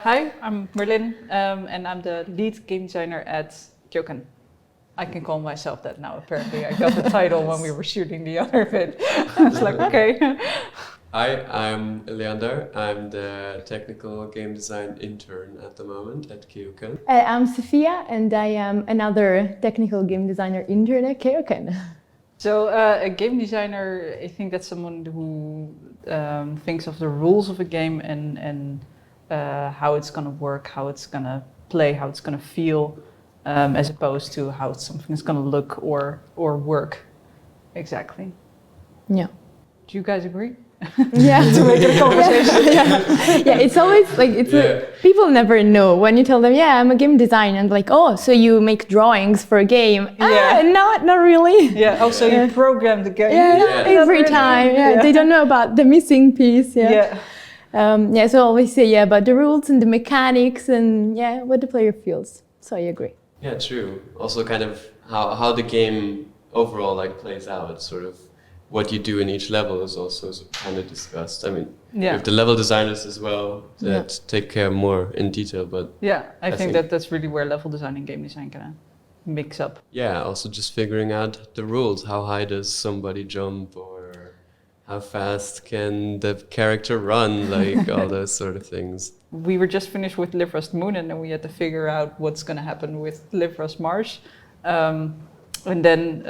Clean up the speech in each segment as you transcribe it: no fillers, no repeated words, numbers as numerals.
Hi, I'm Merlin, and I'm the lead game designer at KeokeN. I can call myself that now, apparently. I got the title when we were shooting the other bit. I was like, okay. Hi, I'm Leander. I'm the technical game design intern at the moment at KeokeN. I'm Sophia, and I am another technical game designer intern at KeokeN. So a game designer, I think that's someone who thinks of the rules of a game and how it's going to work, how it's going to play, how it's going to feel, as opposed to how something is going to look or work. Exactly. Yeah. Do you guys agree? Yeah. To make it a conversation. Yeah, it's always like people never know when you tell them, yeah, I'm a game designer, and like, oh, so you make drawings for a game? Yeah. Not really. Yeah. Also, you program the game. Yeah, every time. Yeah, they don't know about the missing piece. Yeah. So I always say about the rules and the mechanics and what the player feels. So I agree. Yeah, true. Also, kind of how the game overall plays out, sort of. What you do in each level is also kind of discussed. I mean, we have the level designers as well that take care more in detail, but... Yeah, I think that's really where level design and game design kind of mix up. Yeah, also just figuring out the rules. How high does somebody jump, or how fast can the character run, like all those sort of things. We were just finished with Live Rust Moon, and then we had to figure out what's going to happen with Live Rust Mars. And then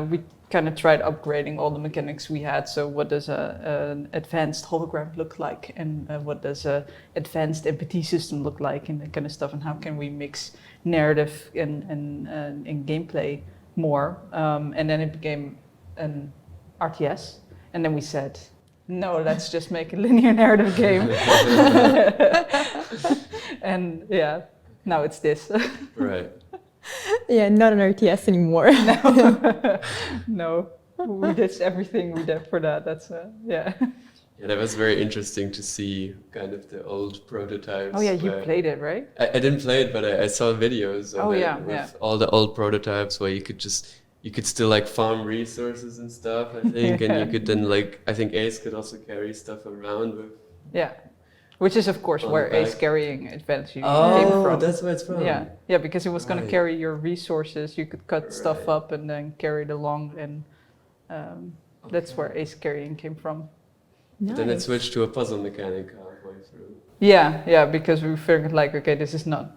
we kind of tried upgrading all the mechanics we had. So what does an advanced hologram look like, and what does an advanced MPT system look like, and that kind of stuff, and how can we mix narrative and gameplay more, and then it became an RTS, and then we said, no, let's just make a linear narrative game. And now it's this. Right. Yeah, not an RTS anymore. No, we did everything we did for that. That's Yeah, that was very interesting to see kind of the old prototypes. Oh yeah, you played it, right? I didn't play it, but I saw videos of it with all the old prototypes where you could still farm resources and stuff, I think, and you could then I think Ace could also carry stuff around with. Yeah. Which is, of course, where Ace carrying advantage came from. Oh, that's where it's from. Yeah, because it was going to carry your resources. You could cut stuff up and then carry it along, and that's where Ace carrying came from. Nice. Then it switched to a puzzle mechanic halfway through. Yeah, because we figured okay, this is not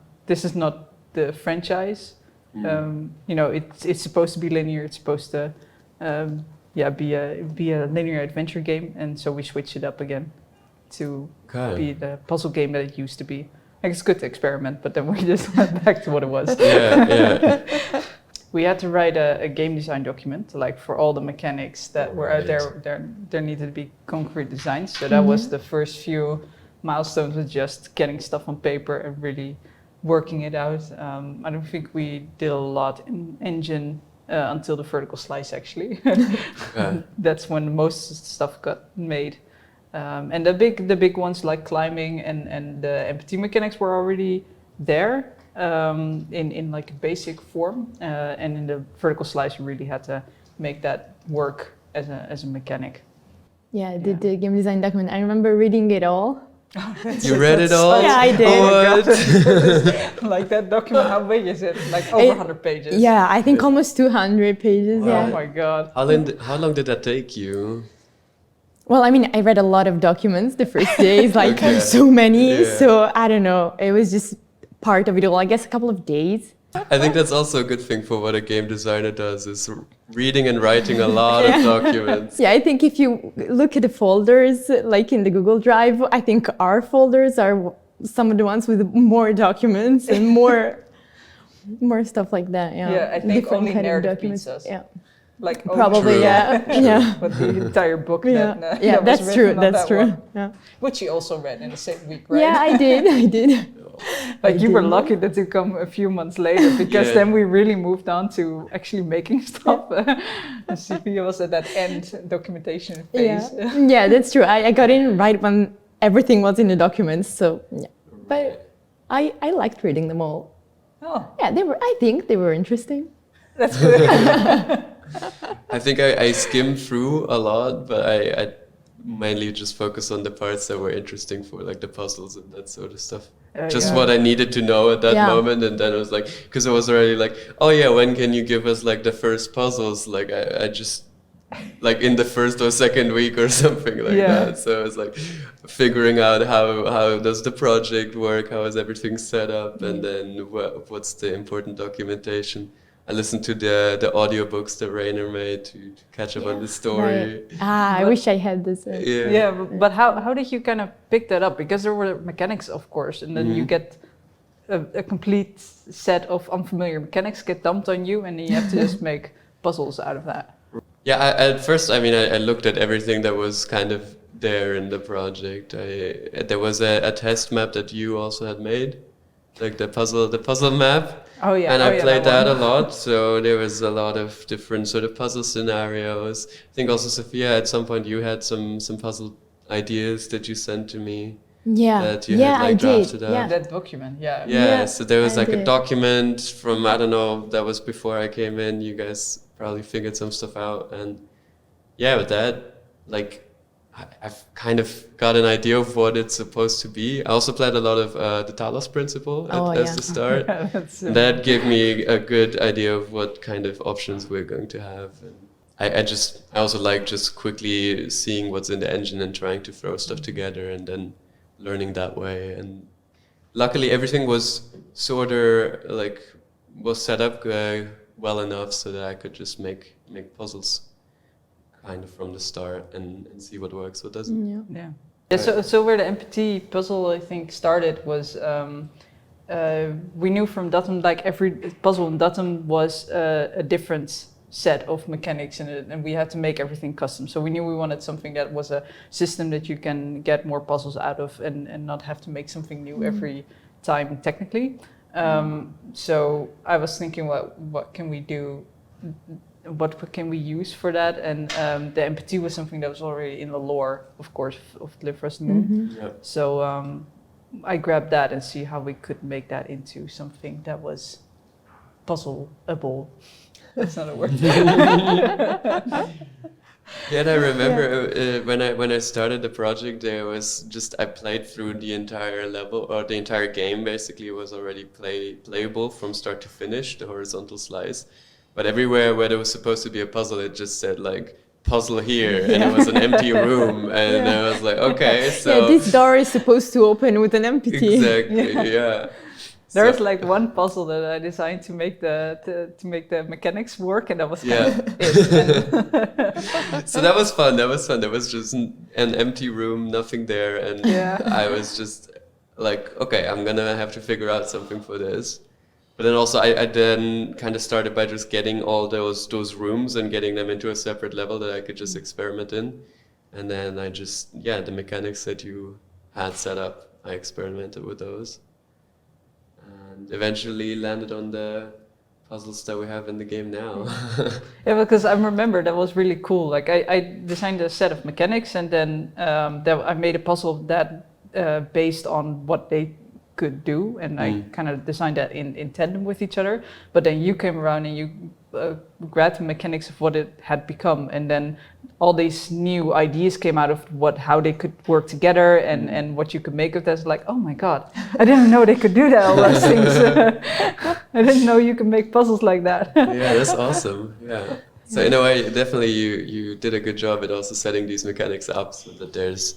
the franchise. It's supposed to be linear. It's supposed to be a linear adventure game, and so we switched it up again to be the puzzle game that it used to be. It's good to experiment, but then we just went back to what it was. Yeah. We had to write a game design document, for all the mechanics that were out there. There needed to be concrete designs. So that was the first few milestones, was just getting stuff on paper and really working it out. I don't think we did a lot in engine until the vertical slice, actually. That's when most stuff got made. And the big ones like climbing and the MPT mechanics were already there in a basic form, and in the vertical slice you really had to make that work as a mechanic. Yeah, I did the game design document. I remember reading it all. You read it all? Yeah, I did. What? That document, how big is it? Over 100 pages. Yeah, I think almost 200 pages. Wow. Yeah. Oh my god. How long did that take you? Well, I mean, I read a lot of documents the first days, so many. Yeah. So I don't know. It was just part of it all. I guess a couple of days. I think that's also a good thing for what a game designer does, is reading and writing a lot of documents. Yeah, I think if you look at the folders, in the Google Drive, I think our folders are some of the ones with more documents and more stuff like that. Yeah, I think only narrative pizzas. Yeah. Probably, yeah. But the entire book that that's was true. written on That's that true. one. Yeah. Which you also read in the same week, right? Yeah, I did. You were lucky that it come a few months later, because then we really moved on to actually making stuff. And CP was at that end documentation phase. Yeah, that's true. I got in right when everything was in the documents. So yeah, but I liked reading them all. Oh, yeah, I think they were interesting. That's good. I think I skimmed through a lot, but I mainly just focus on the parts that were interesting for like the puzzles and that sort of stuff. Just what I needed to know at that moment, and then it was like, because I was already like, oh yeah, when can you give us like the first puzzles? Like I just like in the first or second week or something like that. So it's like figuring out how does the project work, how is everything set up, and then what's the important documentation. I listened to the audiobooks that Rainer made to catch up on the story. Right. I wish I had this. But how did you kind of pick that up? Because there were mechanics, of course, and then you get a complete set of unfamiliar mechanics get dumped on you, and then you have to just make puzzles out of that. Yeah, at first, I mean, I looked at everything that was kind of there in the project. There was a test map that you also had made, like the puzzle map. Oh yeah, and I played that a lot. So there was a lot of different sort of puzzle scenarios. I think also Sophia, at some point, you had some puzzle ideas that you sent to me. Yeah, that you had like drafted out. Yeah, that document. Yeah. So there was like a document from, I don't know, that was before I came in. You guys probably figured some stuff out, and with that, like I've kind of got an idea of what it's supposed to be. I also played a lot of the Talos principle as the start. That gave me a good idea of what kind of options we're going to have. And I also like just quickly seeing what's in the engine and trying to throw stuff together and then learning that way. And luckily everything was sort of like was set up well enough so that I could just make puzzles kind of from the start and see what works, what doesn't. So where the MPT puzzle I think started was we knew from Datum like every puzzle in Datum was a different set of mechanics in it, and we had to make everything custom. So we knew we wanted something that was a system that you can get more puzzles out of and not have to make something new every time technically. So I was thinking, what can we do? What can we use for that? And the MPT was something that was already in the lore, of course, of Live Rest Moon. So I grabbed that and see how we could make that into something that was puzzleable. That's not a word. And I remember when I started the project, there was just I played through the entire level, or the entire game basically was already playable from start to finish, the horizontal slice. But everywhere where there was supposed to be a puzzle, it just said like puzzle here, and it was an empty room, and I was like, okay, so this door is supposed to open with an MPT. Exactly, There was like one puzzle that I designed to make the mechanics work, and that was kind of it. So that was fun. There was just an empty room, nothing there, and I was just like, okay, I'm gonna have to figure out something for this. But then also I then kind of started by just getting all those rooms and getting them into a separate level that I could just experiment in. And then I just, the mechanics that you had set up, I experimented with those. And eventually landed on the puzzles that we have in the game now. Because I remember that was really cool. Like I designed a set of mechanics, and then I made a puzzle that based on what they could do, and I kind of designed that in tandem with each other. But then you came around and you grabbed the mechanics of what it had become, and then all these new ideas came out of how they could work together and what you could make of that. It's like, oh my god, I didn't know they could do that, all those things. I didn't know you could make puzzles like that. Yeah, that's awesome. Yeah. So in a way, definitely you did a good job at also setting these mechanics up so that there's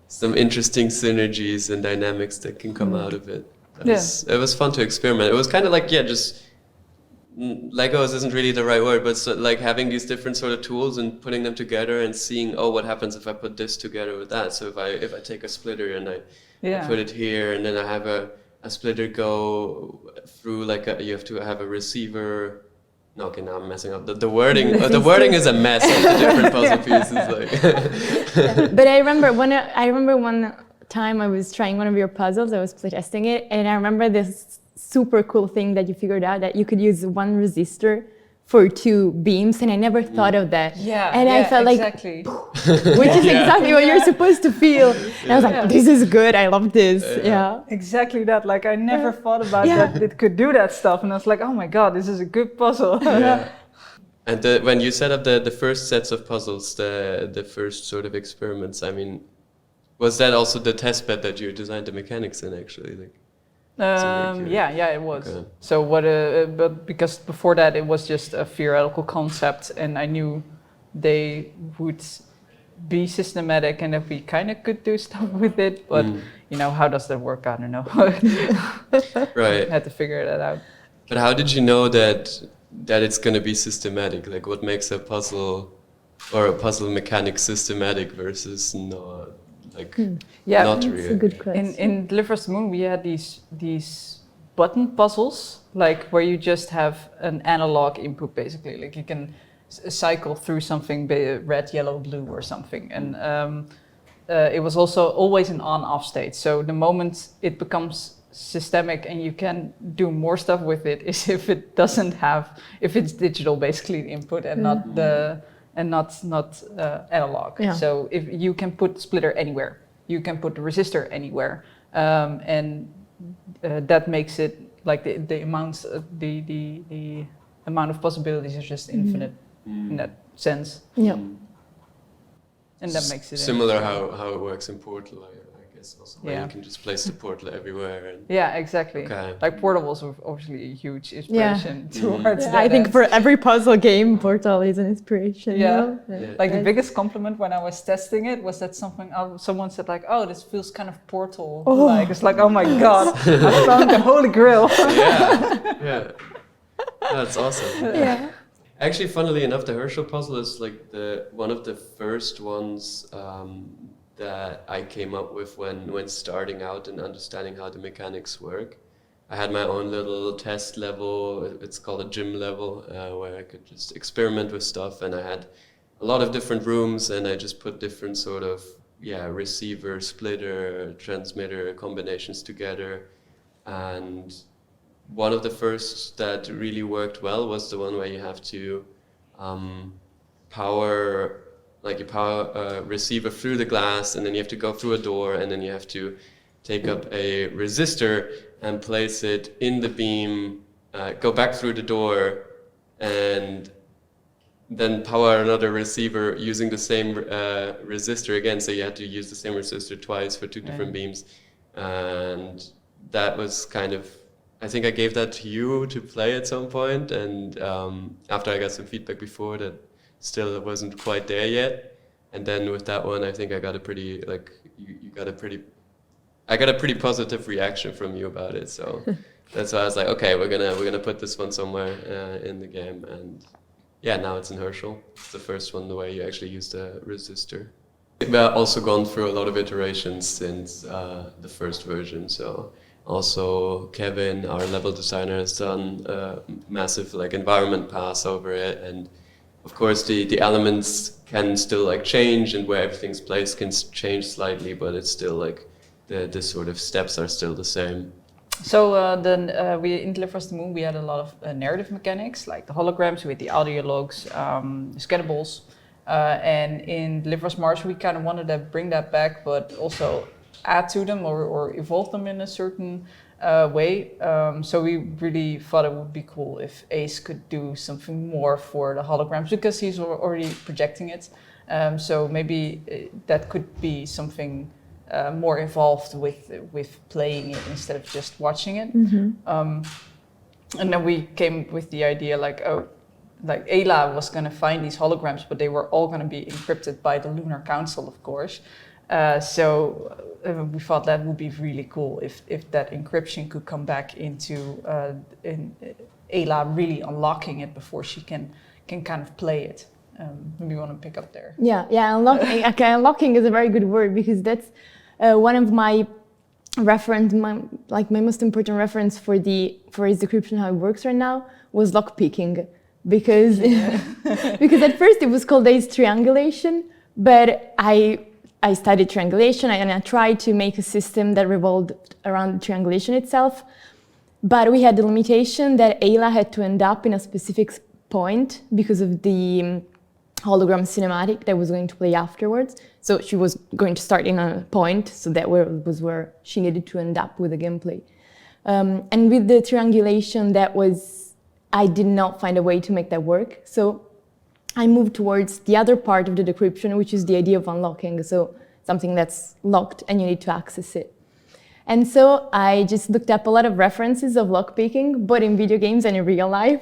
some interesting synergies and dynamics that can come out of it. It was fun to experiment. It was kind of like, just Legos isn't really the right word, but so like having these different sort of tools and putting them together and seeing, what happens if I put this together with that. So if I take a splitter and I put it here, and then I have a splitter go through you have to have a receiver. No, okay, now I'm messing up. The wording. The wording is a mess of the different puzzle pieces. But I remember one time I was trying one of your puzzles. I was playtesting it, and I remember this super cool thing that you figured out, that you could use one resistor for two beams, and I never thought of that. And I felt exactly. Which is exactly what you're supposed to feel. And I was like, this is good. I love this. Exactly that. Like I never thought about that it could do that stuff, and I was like, oh my god, this is a good puzzle. And when you set up the first sets of puzzles, the first sort of experiments, I mean, was that also the test bed that you designed the mechanics in, actually? Like, yeah, it was. Okay. So but because before that it was just a theoretical concept, and I knew they would be systematic and that we kind of could do stuff with it, but you know, how does that work? I don't know. Right. Had to figure that out. But how did you know that it's going to be systematic? Like, what makes a puzzle or a puzzle mechanic systematic versus not? Like, Yeah, not That's really. a good question. in Deliver Us the Moon we had these button puzzles, like where you just have an analog input basically, like you can cycle through something, red, yellow, blue or something, and it was also always an on-off state. So the moment it becomes systemic and you can do more stuff with it is if it doesn't have, if it's digital basically the input and not the not analog. Yeah. So if you can put the splitter anywhere, you can put the resistor anywhere, and that makes it like the amounts the amount of possibilities are just infinite in that sense. Yeah. And that makes it similar how it works in Portal, I guess also, where Yeah. you can just place the Portal everywhere. And Yeah, exactly. Okay. Like Portal was obviously a huge inspiration towards that. I think end. for every puzzle game, Portal is an inspiration. Yeah. You know? Yeah. Like the biggest compliment when I was testing it was that someone said like, "Oh, this feels kind of Portal." Oh. Like it's like, "Oh my god, I found the holy grail." yeah. That's awesome. Yeah. Actually, funnily enough, the Herschel puzzle is like one of the first ones that I came up with when starting out and understanding how the mechanics work. I had my own little test level. It's called a gym level, where I could just experiment with stuff, and I had a lot of different rooms, and I just put different sort of receiver, splitter, transmitter combinations together, and one of the first that really worked well was the one where you have to power a receiver through the glass, and then you have to go through a door, and then you have to take up a resistor and place it in the beam, go back through the door, and then power another receiver using the same resistor again. So you had to use the same resistor twice for two different beams, and that was kind of, I think I gave that to you to play at some point, and after I got some feedback before that still it wasn't quite there yet, and then with that one I think I got a pretty, like, I got a pretty positive reaction from you about it, so that's why I was like, okay, we're gonna put this one somewhere in the game, and yeah, now it's in Herschel. It's the first one where you actually use the resistor. We've also gone through a lot of iterations since the first version, so also Kevin, our level designer, has done a massive like environment pass over it, and of course the elements can still like change, and where everything's placed can change slightly, but it's still like the sort of steps are still the same. So then we in Deliver Us the Moon we had a lot of narrative mechanics, like the holograms with the audio logs, scannables, and in Deliver Us Mars we kind of wanted to bring that back, but also add to them or evolve them in a certain way. So we really thought it would be cool if Ace could do something more for the holograms, because he's already projecting it. So maybe that could be something more involved with playing it instead of just watching it. And then we came with the idea like, oh, like Ayla was going to find these holograms, but they were all going to be encrypted by the Lunar Council, of course. So we thought that would be really cool if that encryption could come back into in Ayla really unlocking it before she can kind of play it. Maybe you want to pick up there. Yeah. Unlocking is a very good word, because that's one of my reference, my most important reference for its decryption, how it works right now, was lockpicking, because because at first it was called Ace triangulation, but I studied triangulation and I tried to make a system that revolved around the triangulation itself, but we had the limitation that Ayla had to end up in a specific point because of the hologram cinematic that was going to play afterwards. So she was going to start in a point, so that was where she needed to end up with the gameplay. And with the triangulation, I did not find a way to make that work. So I moved towards the other part of the decryption, which is the idea of unlocking. So something that's locked and you need to access it. And so I just looked up a lot of references of lockpicking, both in video games and in real life.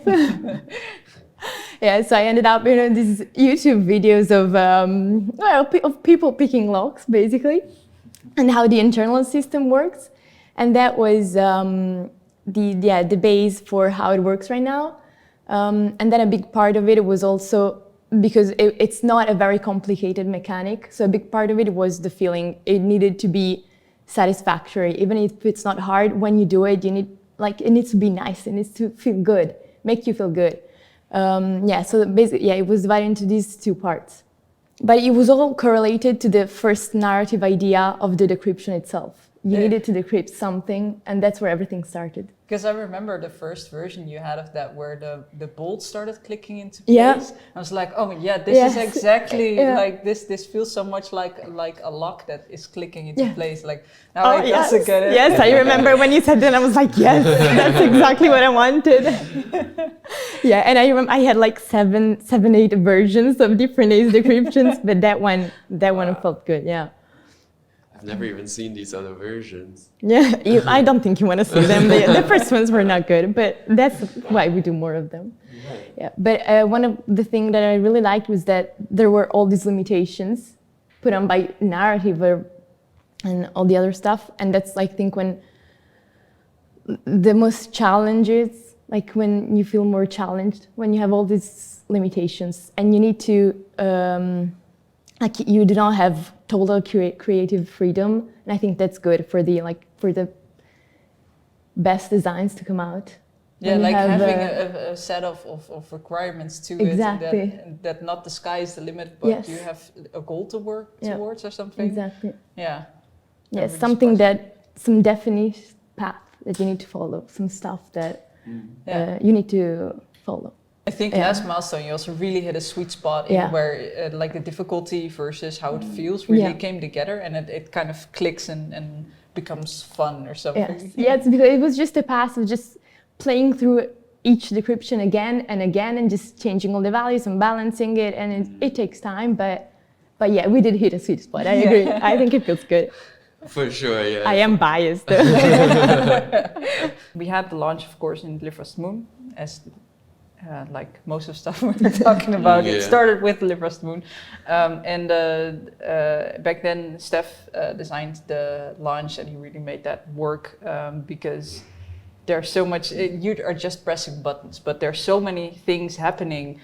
Yeah, so I ended up in these YouTube videos of of people picking locks, basically, and how the internal system works. And that was the base for how it works right now. And then a big part of it was also because it's not a very complicated mechanic. So a big part of it was the feeling it needed to be satisfactory, even if it's not hard. When you do it, you need it needs to be nice. It needs to feel good, make you feel good. So basically, it was divided into these two parts. But it was all correlated to the first narrative idea of the decryption itself. You needed to decrypt something, and that's where everything started. Because I remember the first version you had of that where the bolts started clicking into place. Yeah. I was like, oh yeah, this is exactly like this. This feels so much like a lock that is clicking into place. Like now I also get it. Yes, I remember when you said that, I was like, yes, that's exactly what I wanted. Yeah, and I remember I had like seven, 8 versions of different ace decryptions, but that one felt good. Yeah. I've never even seen these other versions. Yeah, I don't think you want to see them. The first ones were not good, but that's why we do more of them. Yeah, but one of the things that I really liked was that there were all these limitations put on by narrative and all the other stuff. And that's, I think, when the most challenges, like when you feel more challenged, when you have all these limitations and you need to, you do not have total creative freedom, and I think that's good for the best designs to come out. Yeah, like having a set of requirements to it, that not the sky is the limit, but you have a goal to work towards or something. Exactly. Yeah. Yes, something some definite path that you need to follow, some stuff that you need to follow. I think last milestone you also really hit a sweet spot in where like the difficulty versus how it feels really came together, and it kind of clicks and becomes fun or something. Yes, because it was just a path of just playing through each decryption again and again and just changing all the values and balancing it, and it takes time, but yeah, we did hit a sweet spot. I agree. I think it feels good. For sure, yeah. I am biased. We had the launch, of course, in Deliverance Moon, as like most of stuff we're talking about. It started with Deliverance Moon, and back then Steph designed the launch, and he really made that work because there's so much. You are just pressing buttons, but there's so many things happening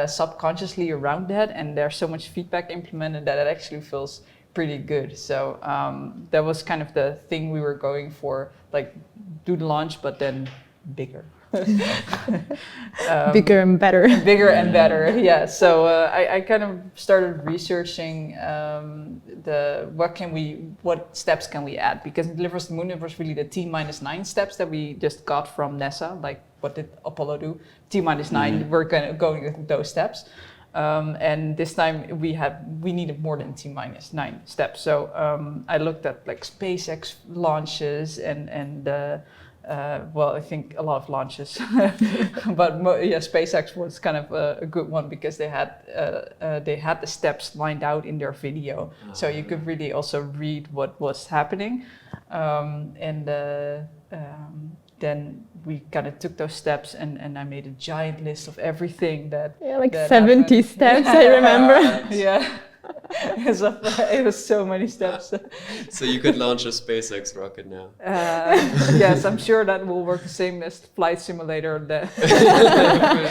subconsciously around that, and there's so much feedback implemented that it actually feels pretty good. So that was kind of the thing we were going for, like do the launch, but then bigger. Bigger and better. Bigger and better, yeah. So I kind of started researching what steps can we add, because in Deliverance Moon it was really the T-9 steps that we just got from NASA, like what did Apollo do? T-9, we're going with those steps. And this time we needed more than T-9 steps. So I looked at like SpaceX launches and I think a lot of launches, but SpaceX was kind of a good one because they had the steps lined out in their video, so you could really also read what was happening, then we kind of took those steps and I made a giant list of everything that 70 happened. steps. I remember. Yeah. It was so many steps. So you could launch a SpaceX rocket now. Yes, I'm sure that will work the same as Flight Simulator. For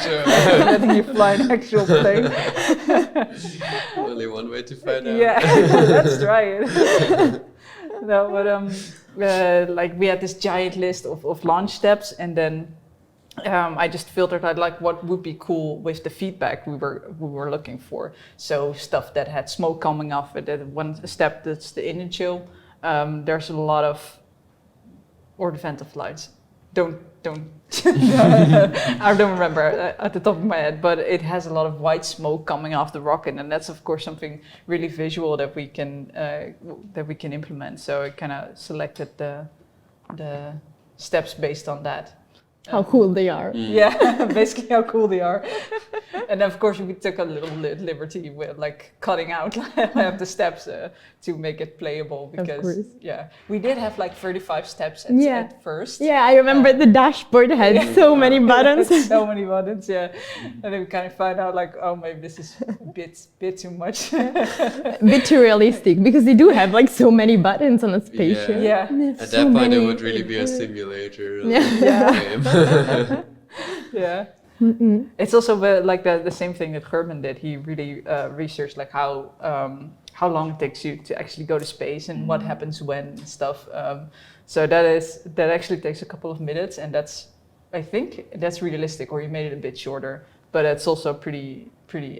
sure. Letting you fly an actual plane. Only one way to find out. Yeah, let's try it. No, but like we had this giant list of launch steps, and then I just filtered out like what would be cool with the feedback we were looking for. So stuff that had smoke coming off it. That one step that's the inner chill. There's a lot of, or the phantom flights. Don't. I don't remember at the top of my head, but it has a lot of white smoke coming off the rocket, and that's of course something really visual that we can implement. So I kind of selected the steps based on that. How cool they are. Yeah, basically how cool they are. And of course we took a little liberty with like cutting out half the steps to make it playable, because we did have like 35 steps at first. Yeah, I remember the dashboard had so many buttons. So many buttons, yeah. And then we kind of found out like, oh, maybe this is a bit too much. A bit too realistic, because they do have like so many buttons on a spaceship. Yeah. At that point, it would really be a simulator. Game. Yeah. It's also like the same thing that Gerben did. He really researched like how long it takes you to actually go to space and what happens when and stuff. So that actually takes a couple of minutes, and I think that's realistic, or he made it a bit shorter, but it's also pretty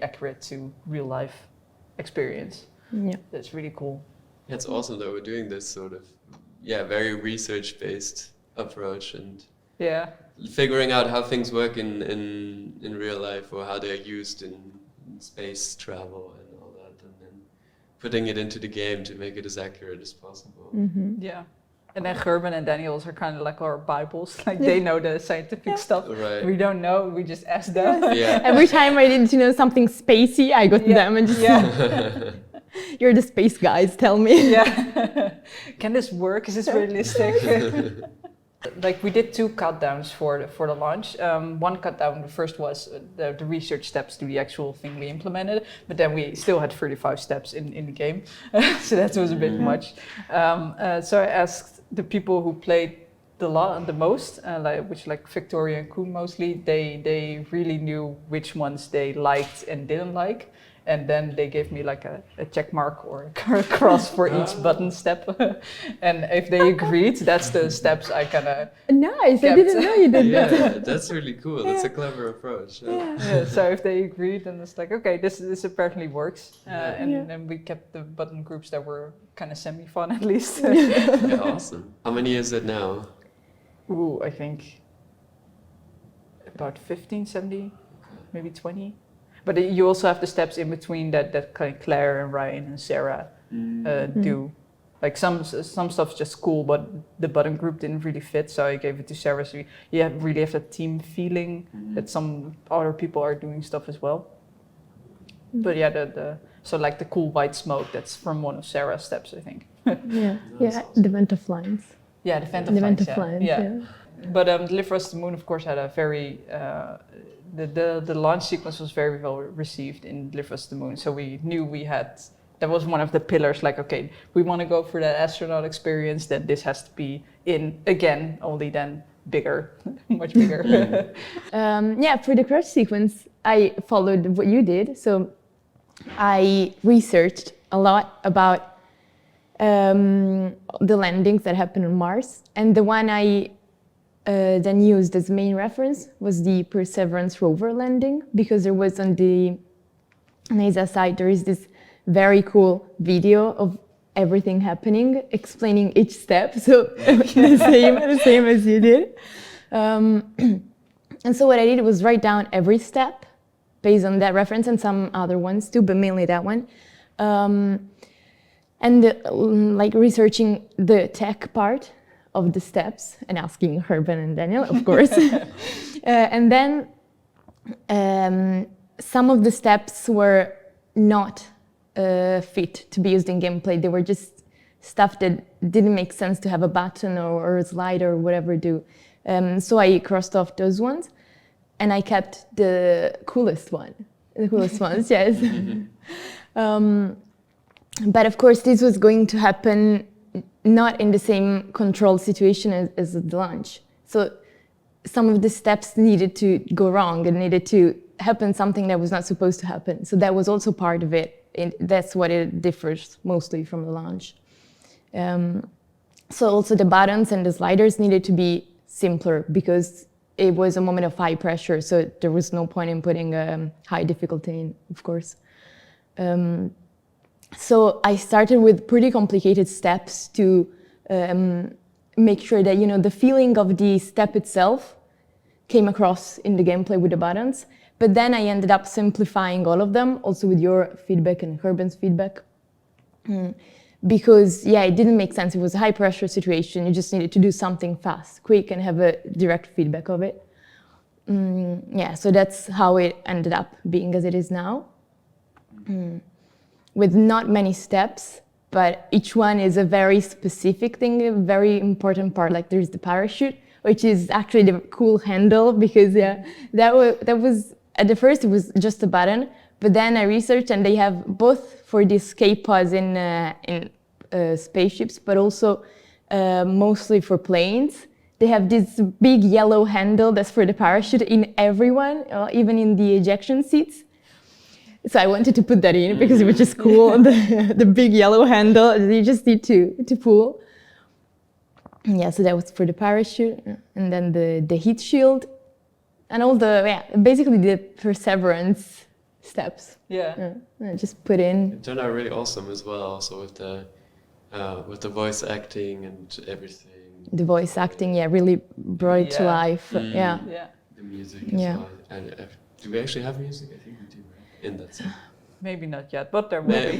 accurate to real life experience. Yeah, that's really cool. It's awesome that we're doing this sort of very research based approach, and figuring out how things work in real life, or how they're used in space travel and all that, and then putting it into the game to make it as accurate as possible. Yeah. And then Gerben and Daniels are kind of like our Bibles. Like they know the scientific stuff. Right. We don't know, we just ask them. Every time I needed to know something spacey, I go to them and just you're the space guys, tell me. Yeah. Can this work? Is this realistic? Like we did 2 cut downs for the launch. One cut down, the first was the research steps to the actual thing we implemented, but then we still had 35 steps in the game, so that was a bit much. So I asked the people who played the most, which like Victoria and Koen mostly, they really knew which ones they liked and didn't like. And then they gave me like a check mark or a cross for each button step. And if they agreed, that's the steps I kind of Nice, kept. I didn't know you did that. Yeah, that's really cool. That's a clever approach. So if they agreed, then it's like, okay, this apparently works. And then we kept the button groups that were kind of semi-fun at least. Awesome. How many is it now? Ooh, I think about 15, 70, maybe 20. But you also have the steps in between that kind of Claire and Ryan and Sarah do. Like some stuff's just cool, but the button group didn't really fit, so I gave it to Sarah. So you really have that team feeling that some other people are doing stuff as well. But so like the cool white smoke, that's from one of Sarah's steps, I think. The vent of lines. Yeah, the vent of lines. Yeah. But Deliver Us to the Moon, of course, had a very the launch sequence was very well received in Deliver Us to the Moon. So we knew that was one of the pillars, like, okay, we want to go for that astronaut experience, then this has to be in again, only then bigger, much bigger. For the crash sequence, I followed what you did. So I researched a lot about the landings that happened on Mars. And the one I then used as main reference was the Perseverance rover landing, because there was on the NASA site, there is this very cool video of everything happening, explaining each step. So the same as you did. And so what I did was write down every step based on that reference and some other ones too, but mainly that one. Like researching the tech part of the steps and asking Gerben and Daniel, of course. And then some of the steps were not fit to be used in gameplay. They were just stuff that didn't make sense to have a button or a slide or whatever do. So I crossed off those ones, and I kept the coolest ones, yes. But of course, this was going to happen not in the same control situation as the launch. So some of the steps needed to go wrong and needed to happen something that was not supposed to happen. So that was also part of it. That's what it differs mostly from the launch. So also the buttons and the sliders needed to be simpler, because it was a moment of high pressure, so there was no point in putting high difficulty in, of course. So I started with pretty complicated steps to make sure that, the feeling of the step itself came across in the gameplay with the buttons. But then I ended up simplifying all of them, also with your feedback and Gerben's feedback. because it didn't make sense. It was a high pressure situation. You just needed to do something fast, quick, and have a direct feedback of it. So that's how it ended up being as it is now, with not many steps, but each one is a very specific thing, a very important part. Like there's the parachute, which is actually the cool handle, because that was at the first it was just a button, but then I researched and they have both for the escape pods in spaceships, but also mostly for planes. They have this big yellow handle that's for the parachute in everyone, even in the ejection seats. So I wanted to put that in because it was just cool. the big yellow handle, you just need to pull. So that was for the parachute, and then the heat shield, and all basically the perseverance steps. Just put in. It turned out really awesome as well, also with the voice acting and everything. The voice acting, really brought it to life. The music as well. And do we actually have music? I think we do, right? In that song. Maybe not yet, but there will be.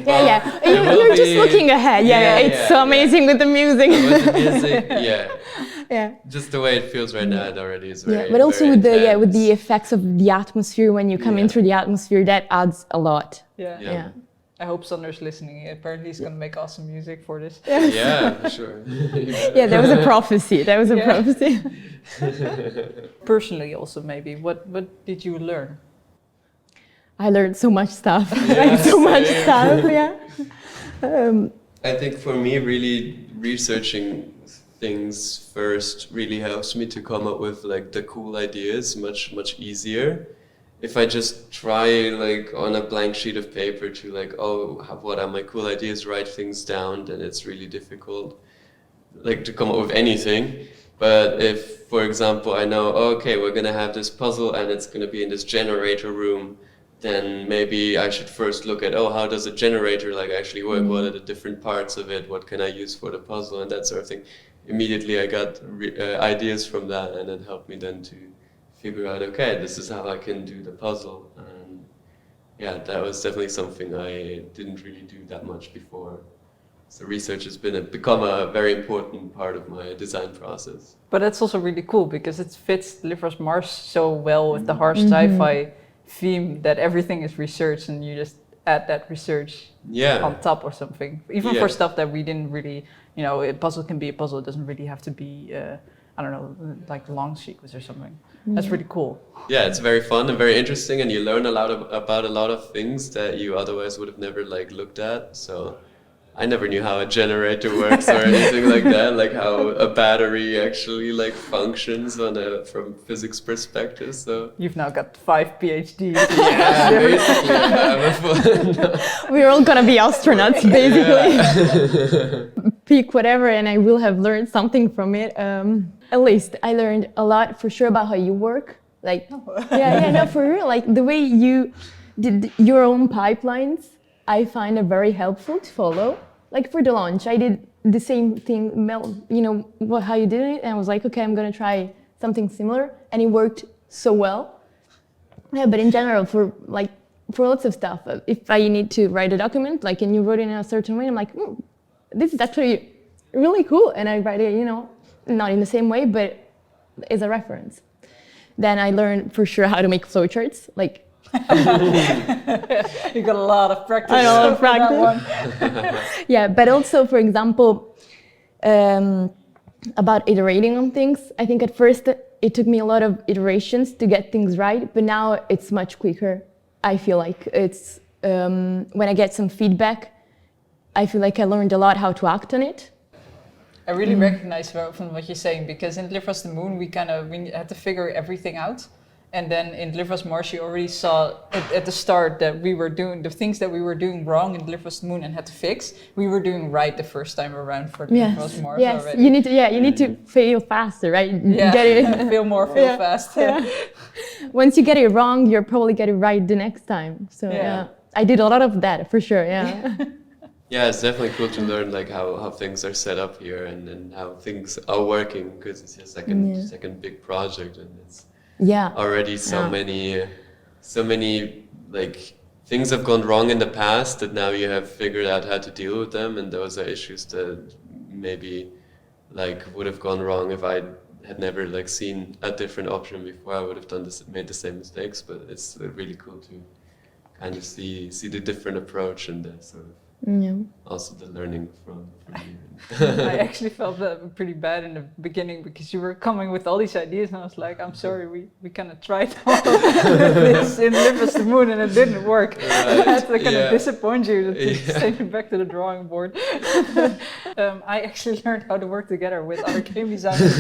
You're just looking ahead. It's so amazing with the music. With the music, just the way it feels right now, it already is very. But also very with with the effects of the atmosphere when you come in through the atmosphere, that adds a lot. I hope Sander's listening. Apparently, he's going to make awesome music for this. For sure. There was a prophecy. Prophecy. Personally, also maybe, what did you learn? I learned so much stuff. I think for me, really researching things first really helps me to come up with like the cool ideas much easier. If I just try like on a blank sheet of paper to like, what are my cool ideas, write things down, then it's really difficult like to come up with anything. But if, for example, I know, we're gonna have this puzzle and it's gonna be in this generator room, then maybe I should first look at, how does a generator like actually work? What are the different parts of it? What can I use for the puzzle and that sort of thing? Immediately I got ideas from that, and it helped me then to figure out, this is how I can do the puzzle. And that was definitely something I didn't really do that much before. So research has become a very important part of my design process. But that's also really cool because it fits Deliver Us Mars so well with the harsh sci-fi theme that everything is research, and you just add that research on top or something. Even for stuff that we didn't really, a puzzle can be a puzzle. It doesn't really have to be, like a long sequence or something. That's really cool. Yeah, it's very fun and very interesting, and you learn about a lot of things that you otherwise would have never looked at. So I never knew how a generator works or anything like that, like how a battery actually functions from physics perspective. So you've now got 5 PhDs. Basically. We're all gonna be astronauts, basically. Pick whatever, and I will have learned something from it. At least I learned a lot for sure about how you work. For real. Like the way you did your own pipelines, I find it very helpful to follow. Like for the launch, I did the same thing, how you did it, and I was like, I'm gonna try something similar, and it worked so well. But in general, for lots of stuff, if I need to write a document, and you wrote it in a certain way, I'm like, this is actually really cool, and I write it, not in the same way, but as a reference. Then I learned for sure how to make flowcharts, You got a lot of practice. I know, practice. But also, for example, about iterating on things. I think at first it took me a lot of iterations to get things right, but now it's much quicker. I feel like it's when I get some feedback, I feel like I learned a lot how to act on it. I really recognize from what you're saying, because in Deliver Us the Moon we had to figure everything out. And then in Deliver Us Mars, you already saw at the start that we were doing the things that we were doing wrong in Deliver Us the Moon and had to fix. We were doing right the first time around for Deliver Us Mars already. You need to fail faster, right? Yeah, get it. fail fast. Yeah. Once you get it wrong, you'll probably get it right the next time. So I did a lot of that for sure. Yeah. Yeah, it's definitely cool to learn how things are set up here and how things are working, because it's your second big project, and it's already so many things have gone wrong in the past that now you have figured out how to deal with them, and those are issues that maybe like would have gone wrong if I had never like seen a different option before. I would have made the same mistakes, but it's really cool to kind of see the different approach and the sort of also the learning from you. I actually felt that pretty bad in the beginning because you were coming with all these ideas and I was like, I'm sorry, we kind of tried all this in Live as the Moon and it didn't work. Right. I had to kind of disappoint you to send you back to the drawing board. I actually learned how to work together with other game designers.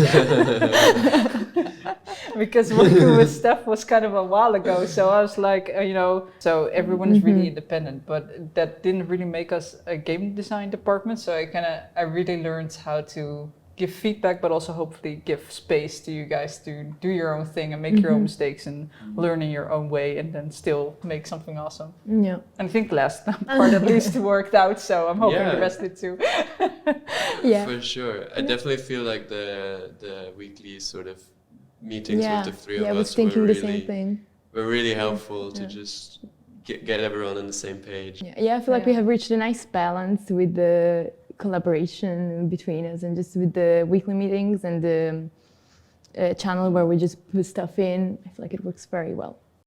Because working with Steph was kind of a while ago, so I was like, so everyone is really independent, but that didn't really make us a game design department. So I really learned how to give feedback, but also hopefully give space to you guys to do your own thing and make your own mistakes and learn in your own way, and then still make something awesome. Yeah. And I think last part at least worked out, so I'm hoping the rest did too. Yeah, for sure. I definitely feel like the weekly sort of meetings with the three of us I was thinking the same thing. Were really helpful to just get everyone on the same page. I feel like we have reached a nice balance with the collaboration between us, and just with the weekly meetings and the channel where we just put stuff in. I feel like it works very well.